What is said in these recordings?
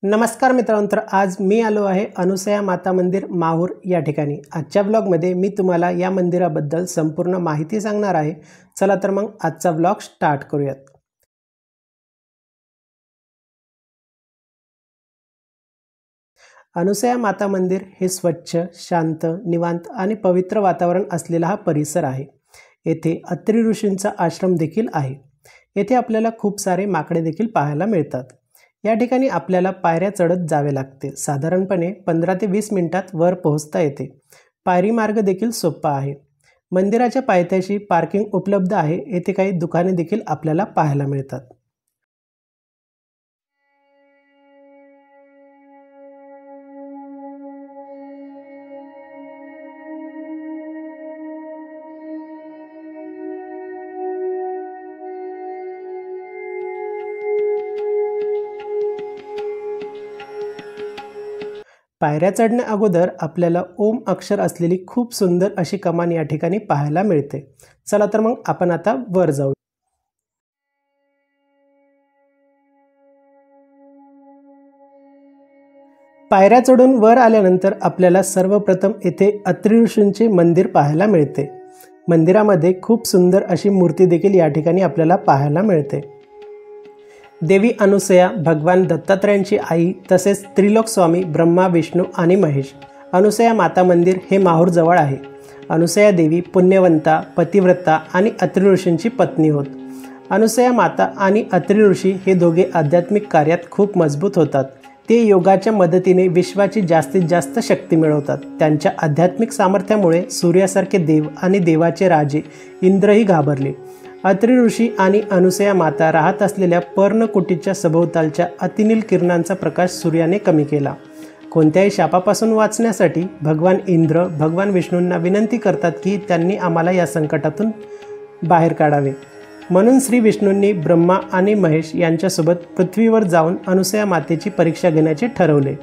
नमस्कार मित्रांनो, तर आज मी आलो आहे अनुसया माता मंदिर माहूर या ठिकाणी। आजच्या व्लॉगमध्ये मी तुम्हाला या मंदिराबद्दल संपूर्ण माहिती सांगणार आहे। चला तर मग आजचा व्लॉग स्टार्ट करूयात। अनुसया माता मंदिर हे स्वच्छ, शांत, निवांत आणि पवित्र वातावरण असलेला हा परिसर आहे। येथे अत्री ऋषींचा आश्रम देखील आहे। येथे आपल्याला खूप सारे माकडे देखील पाहायला मिळतात। या ठिकाणी आपल्याला पायऱ्या चढत जावे लागते। साधारणपणे 15 ते 20 मिनिटात वर पोहोचता येते। पायरी मार्ग देखील सोपा आहे। मंदिराच्या पायथ्याशी पार्किंग उपलब्ध आहे। येथे काही दुकाने देखील आपल्याला पाहायला मिळतात। पायऱ्या चढण्या अगोदर आपल्याला ओम अक्षर असलेली खूप सुंदर अशी कमान या ठिकाणी पाहायला मिळते। चला तर मग आपण आता वर जाऊ। पायऱ्या चढून वर आल्यानंतर आपल्याला सर्वप्रथम येथे अत्री ऋषींचे मंदिर पाहायला मिळते। मंदिरामध्ये खूप सुंदर अशी मूर्ती देखील या ठिकाणी आपल्याला पाहायला मिळते। देवी अनुसया भगवान दत्तात्रयांची आई तसेच त्रिलोक स्वामी ब्रह्मा, विष्णू आणि महेश। अनुसया माता मंदिर हे माहूर जवळ आहे। अनुसया देवी पुण्यवंता, पतिव्रता आणि अत्री ऋषींची पत्नी होत। अनुसया माता आणि अत्री ऋषी हे दोघे आध्यात्मिक कार्यात खूप मजबूत होतात। ते योगाच्या मदतीने विश्वाची जास्तीत जास्त शक्ती मिळवतात। त्यांच्या आध्यात्मिक सामर्थ्यामुळे सूर्यासारखे देव आणि देवाचे राजे इंद्रही घाबरले। अत्री ऋषी आणि अनुसया माता राहत असलेल्या पर्णकुटीच्या सभोवतालच्या अतिनील किरणांचा प्रकाश सूर्याने कमी केला। कोणत्याही शापापासून वाचण्यासाठी भगवान इंद्र भगवान विष्णूंना विनंती करतात की त्यांनी आम्हाला या संकटातून बाहेर काढावे। म्हणून श्री विष्णूंनी ब्रह्मा आणि महेश यांच्यासोबत पृथ्वीवर जाऊन अनुसया मातेची परीक्षा घेण्याचे ठरवले।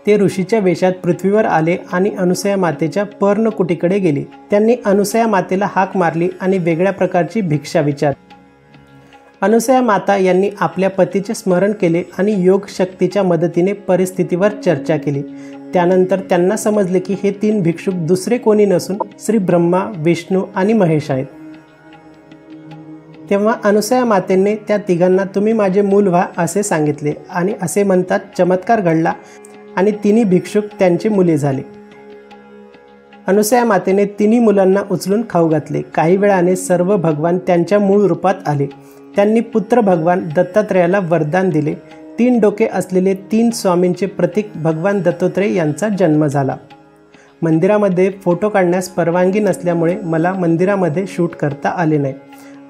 ते ऋषीच्या वेशात पृथ्वीवर आले आणि अनुसया मातेच्या पर्णकुटीकडे गेले। त्यांनी अनुसया मातेला हाक मारली आणि वेगळ्या प्रकारची भिक्षा विचारली। अनुसया माता यांनी आपल्या पतीचे स्मरण केले आणि योग शक्तीच्या मदतीने परिस्थितीवर चर्चा केली। त्यानंतर त्यांना समजले की हे 3 भिक्षुक दुसरे कोणी नसून श्री ब्रह्मा, विष्णू आणि महेश आहेत। तेव्हा अनुसया मातेने त्या तिघांना तुम्ही माझे मूल व्हा असे सांगितले आणि असे म्हणतात चमत्कार घडला आणि 3 भिक्षुक त्यांचे मुले झाले। अनुसया मातेने 3 मुलांना उचलून खाऊ घातले। काही वेळाने सर्व भगवान त्यांच्या मूळ रूपात आले। त्यांनी पुत्र भगवान दत्तात्रयाला वरदान दिले। 3 डोके असलेले 3 स्वामींचे प्रतीक भगवान दत्तात्रय यांचा जन्म झाला। मंदिरामध्ये फोटो काढण्यास परवानगी नसल्यामुळे मला मंदिरामध्ये शूट करता आले नाही।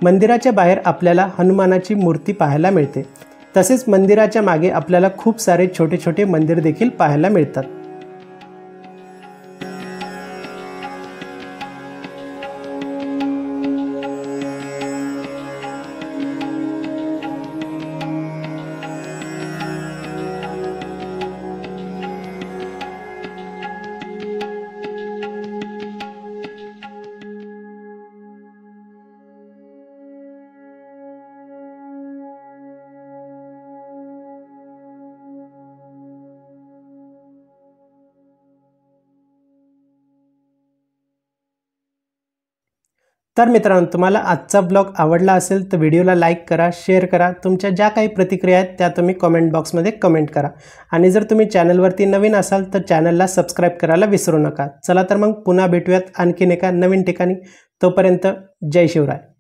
मंदिराच्या बाहेर आपल्याला हनुमानाची मूर्ती पाहायला मिळते। तसेच मंदिराच्या मागे आपल्याला खूप सारे छोटे छोटे मंदिर देखील पाहायला मिळतात। तर मित्रांनो, तुम्हाला आजचा ब्लॉग आवडला असेल तर व्हिडिओला लाईक करा, शेअर करा। तुमच्या ज्या काही प्रतिक्रिया आहेत त्या तुम्ही कमेंट बॉक्समध्ये कमेंट करा आणि जर तुम्ही चॅनलवरती नवीन असाल तर चॅनलला सबस्क्राईब करायला विसरू नका। चला तर मग पुन्हा भेटूयात आणखीन एका नवीन ठिकाणी। तोपर्यंत जय शिवराय।